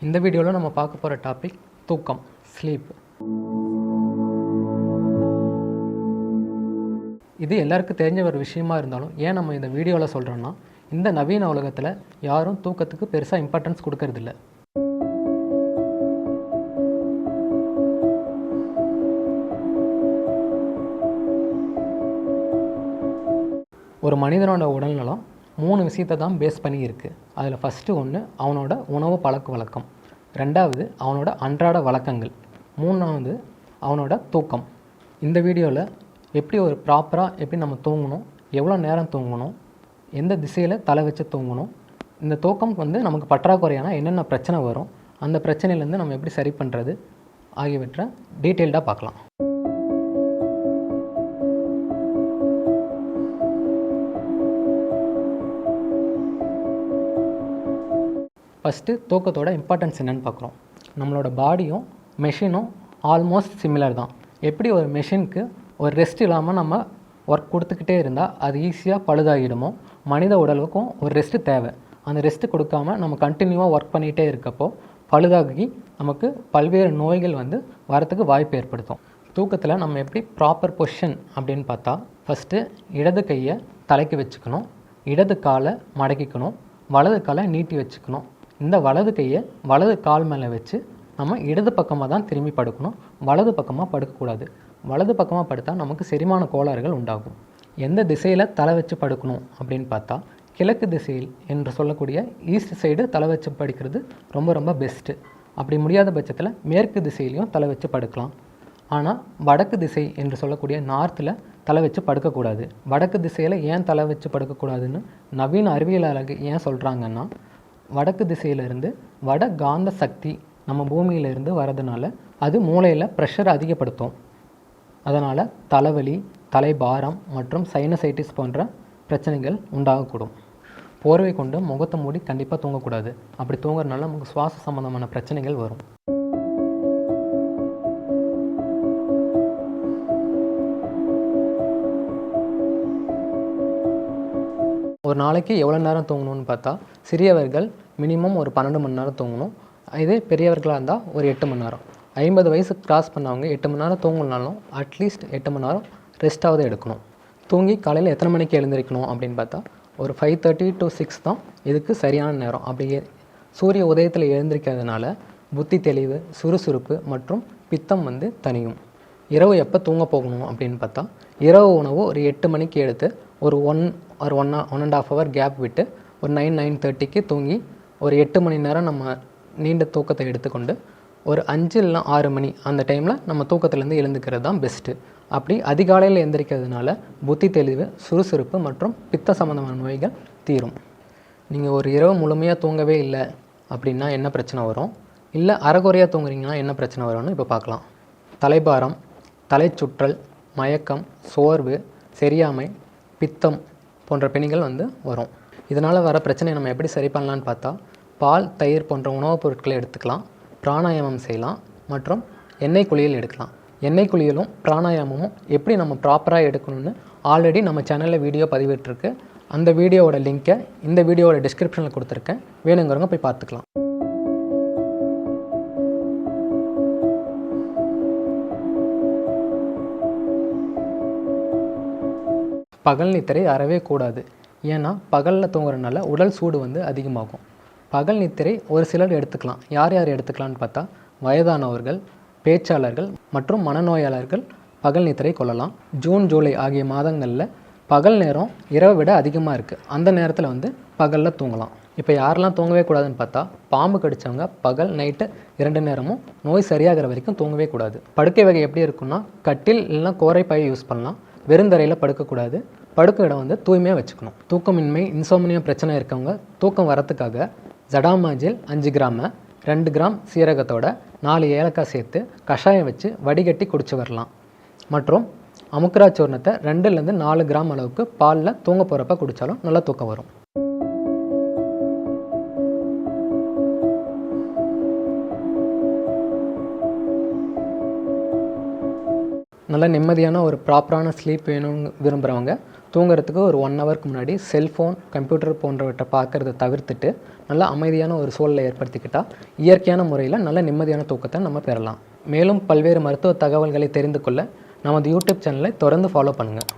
இந்த வீடியோவில் நம்ம பார்க்க போகிற டாபிக் தூக்கம், ஸ்லீப். இது எல்லாருக்கும் தெரிஞ்ச ஒரு விஷயமா இருந்தாலும் ஏன் நம்ம இந்த வீடியோவில் சொல்கிறோன்னா, இந்த நவீன உலகத்தில் யாரும் தூக்கத்துக்கு பெருசாக இம்பார்ட்டன்ஸ் கொடுக்கறதில்ல. ஒரு மனிதனோட உடல்நலம் 3 விஷயத்தை தான் பேஸ் பண்ணி இருக்குது. அதில் ஃபஸ்ட்டு ஒன்று அவனோட உணவு பழக்க வழக்கம், 2வது அவனோட அன்றாட வழக்கங்கள், 3வது அவனோட தூக்கம். இந்த வீடியோவில் எப்படி ஒரு ப்ராப்பராக எப்படி நம்ம தூங்கணும், எவ்வளோ நேரம் தூங்கணும், எந்த திசையில் தலை வச்சு தூங்கணும், இந்த தூக்கம் நமக்கு பற்றாக்குறையான என்னென்ன பிரச்சனை வரும், அந்த பிரச்சனையிலேருந்து நம்ம எப்படி சரி பண்ணுறது ஆகியவற்றை டீட்டெயில்டாக பார்க்கலாம். ஃபஸ்ட்டு தூக்கத்தோட இம்பார்ட்டன்ஸ் என்னென்னு பார்க்குறோம். நம்மளோட பாடியும் மெஷினும் ஆல்மோஸ்ட் சிமிலர் தான். எப்படி ஒரு மெஷினுக்கு ஒரு ரெஸ்ட் இல்லாமல் நம்ம ஒர்க் கொடுத்துக்கிட்டே இருந்தால் அது ஈஸியாக பழுதாகிடுமோ, மனித உடலுக்கும் ஒரு ரெஸ்ட்டு தேவை. அந்த ரெஸ்ட்டு கொடுக்காமல் நம்ம கண்டினியூவாக ஒர்க் பண்ணிகிட்டே இருக்கப்போ பழுதாகி நமக்கு பல்வேறு நோய்கள் வரத்துக்கு வாய்ப்பு ஏற்படுத்தும். தூக்கத்தில் நம்ம எப்படி ப்ராப்பர் பொசிஷன் அப்படின்னு பார்த்தா, ஃபஸ்ட்டு இடது கையை தலைக்கு வச்சுக்கணும், இடது காலை மடக்கிக்கணும், வலது காலை நீட்டி வச்சுக்கணும். இந்த வலது கையை வலது கால் மேலே வச்சு நம்ம இடது பக்கமாக தான் திரும்பி படுக்கணும், வலது பக்கமாக படுக்கக்கூடாது. வலது பக்கமாக படுத்தால் நமக்கு செரிமான கோளாறுகள் உண்டாகும். எந்த திசையில் தலை வச்சு படுக்கணும் அப்படின்னு பார்த்தா, கிழக்கு திசையில் என்று சொல்லக்கூடிய ஈஸ்ட் சைடு தலை வச்சு படுக்கிறது ரொம்ப ரொம்ப பெஸ்ட்டு. அப்படி முடியாத பட்சத்தில் மேற்கு திசையிலையும் தலை வச்சு படுக்கலாம். ஆனால் வடக்கு திசை என்று சொல்லக்கூடிய நார்த்தில் தலை வச்சு படுக்கக்கூடாது. வடக்கு திசையில் ஏன் தலை வச்சு படுக்கக்கூடாதுன்னு நவீன அறிவியலாளர்கள் ஏன் சொல்கிறாங்கன்னா, வடக்கு திசையிலிருந்து வட காந்த சக்தி நம்ம பூமியிலிருந்து வரதுனால அது மூளையில் ப்ரெஷர் அதிகப்படுத்தும். அதனால் தலைவலி, தலைபாரம் மற்றும் சைனசைட்டிஸ் போன்ற பிரச்சனைகள் உண்டாகக்கூடும். போர்வை கொண்டு முகத்தை மூடி கண்டிப்பாக தூங்கக்கூடாது. அப்படி தூங்குறதுனால நமக்கு சுவாச சம்பந்தமான பிரச்சனைகள் வரும். ஒரு நாளைக்கு எவ்வளோ நேரம் தூங்கணும்னு பார்த்தா, சிறியவர்கள் மினிமம் ஒரு 12 மணி நேரம் தூங்கணும். இதே பெரியவர்களாக இருந்தால் ஒரு 8 மணி நேரம். 50 வயசு கிராஸ் பண்ணவங்க 8 மணி நேரம் தூங்கணுனாலும் அட்லீஸ்ட் 8 மணி நேரம் ரெஸ்ட்டாவது எடுக்கணும். தூங்கி காலையில் எத்தனை மணிக்கு எழுந்திரிக்கணும் அப்படின்னு பார்த்தா, ஒரு 5:30 to 6 தான் இதுக்கு சரியான நேரம். அப்படியே சூரிய உதயத்தில் எழுந்திரிக்கிறதுனால புத்தி தெளிவு, சுறுசுறுப்பு மற்றும் பித்தம் தணியும். இரவு எப்போ தூங்க போகணும் அப்படின்னு பார்த்தா, இரவு உணவு ஒரு 8 மணிக்கு எடுத்து ஒரு 1.5 hour கேப் விட்டு ஒரு 9-9:30க்கு தூங்கி ஒரு 8 மணி நேரம் நம்ம நீண்ட தூக்கத்தை எடுத்துக்கொண்டு ஒரு 5 இல்லைனா 6 மணி அந்த டைமில் நம்ம தூக்கத்துலேருந்து எழுந்துக்கிறது தான் பெஸ்ட்டு. அப்படி அதிகாலையில் எழுந்திரிக்கிறதுனால புத்தி தெளிவு, சுறுசுறுப்பு மற்றும் பித்த சம்மந்தமான நோய்கள் தீரும். நீங்கள் ஒரு இரவு முழுமையாக தூங்கவே இல்லை அப்படின்னா என்ன பிரச்சனை வரும், இல்லை அரைகுறையாக தூங்குறீங்கன்னா என்ன பிரச்சனை வரும்னு இப்போ பார்க்கலாம். தலைபாரம், தலைச்சுற்றல், மயக்கம், சோர்வு, செரியாமை, பித்தம் போன்ற பிணிகள் வரும். இதனால் வர பிரச்சனையை நம்ம எப்படி சரி பண்ணலான்னு பார்த்தா, பால், தயிர் போன்ற உணவுப் பொருட்களை எடுத்துக்கலாம், பிராணாயாமம் செய்யலாம் மற்றும் எண்ணெய் குளியல் எடுக்கலாம். எண்ணெய் குளியலும் பிராணாயாமமும் எப்படி நம்ம ப்ராப்பராக எடுக்கணும்னு ஆல்ரெடி நம்ம சேனலில் வீடியோ பதிவிட்டிருக்கு. அந்த வீடியோவோட லிங்க்கை இந்த வீடியோவோட டிஸ்கிரிப்ஷனில் கொடுத்துருக்கேன், வேணுங்கிறவங்க போய் பார்த்துக்கலாம். பகல் நித்திரை அறவே கூடாது. ஏன்னா பகலில் தூங்குறதுனால உடல் சூடு அதிகமாகும். பகல் நித்திரை ஒரு சிலர் எடுத்துக்கலாம். யார் யார் எடுத்துக்கலான்னு பார்த்தா, வயதானவர்கள், பேச்சாளர்கள் மற்றும் மனநோயாளர்கள் பகல் நித்திரை கொள்ளலாம். ஜூன், ஜூலை ஆகிய மாதங்களில் பகல் நேரம் இரவை விட அதிகமாக இருக்குது. அந்த நேரத்தில் பகலில் தூங்கலாம். இப்போ யாரெல்லாம் தூங்கவே கூடாதுன்னு பார்த்தா, பாம்பு கடித்தவங்க பகல் நைட்டு 2 நேரமும் நோய் சரியாகிற வரைக்கும் தூங்கவே கூடாது. படுக்கை வகை எப்படி இருக்குன்னா, கட்டில் இல்லைனா கோரை பாயை யூஸ் பண்ணலாம். வெறுந்தரையில் படுக்கக்கூடாது. படுக்க இடம் தூய்மையாக வச்சுக்கணும். தூக்கமின்மை, இன்சோம்னியா பிரச்சனை இருக்கவங்க தூக்கம் வரத்துக்காக ஜடாமாஜில் 5 கிராம், 2 கிராம் சீரகத்தோட 4 ஏலக்காய் சேர்த்து கஷாயம் வச்சு வடிகட்டி குடிச்சு வரலாம். மற்றும் அமுக்ரா சூர்ணத்தை 2லேருந்து 4 கிராம் அளவுக்கு பாலில் தூங்க போகிறப்ப குடித்தாலும் நல்லா தூக்கம் வரும். நல்ல நிம்மதியான ஒரு ப்ராப்பரான ஸ்லீப் வேணும்னு விரும்புகிறவங்க தூங்குறதுக்கு ஒரு 1 ஹவருக்கு முன்னாடி செல்ஃபோன், கம்ப்யூட்டர் போன்றவற்றை பார்க்குறத தவிர்த்துட்டு நல்லா அமைதியான ஒரு சூழலை ஏற்படுத்திக்கிட்டால் இயற்கையான முறையில் நல்ல நிம்மதியான தூக்கத்தை நம்ம பெறலாம். மேலும் பல்வேறு மருத்துவ தகவல்களை தெரிந்து கொள்ள நமது யூடியூப் சேனலை தொடர்ந்து ஃபாலோ பண்ணுங்கள்.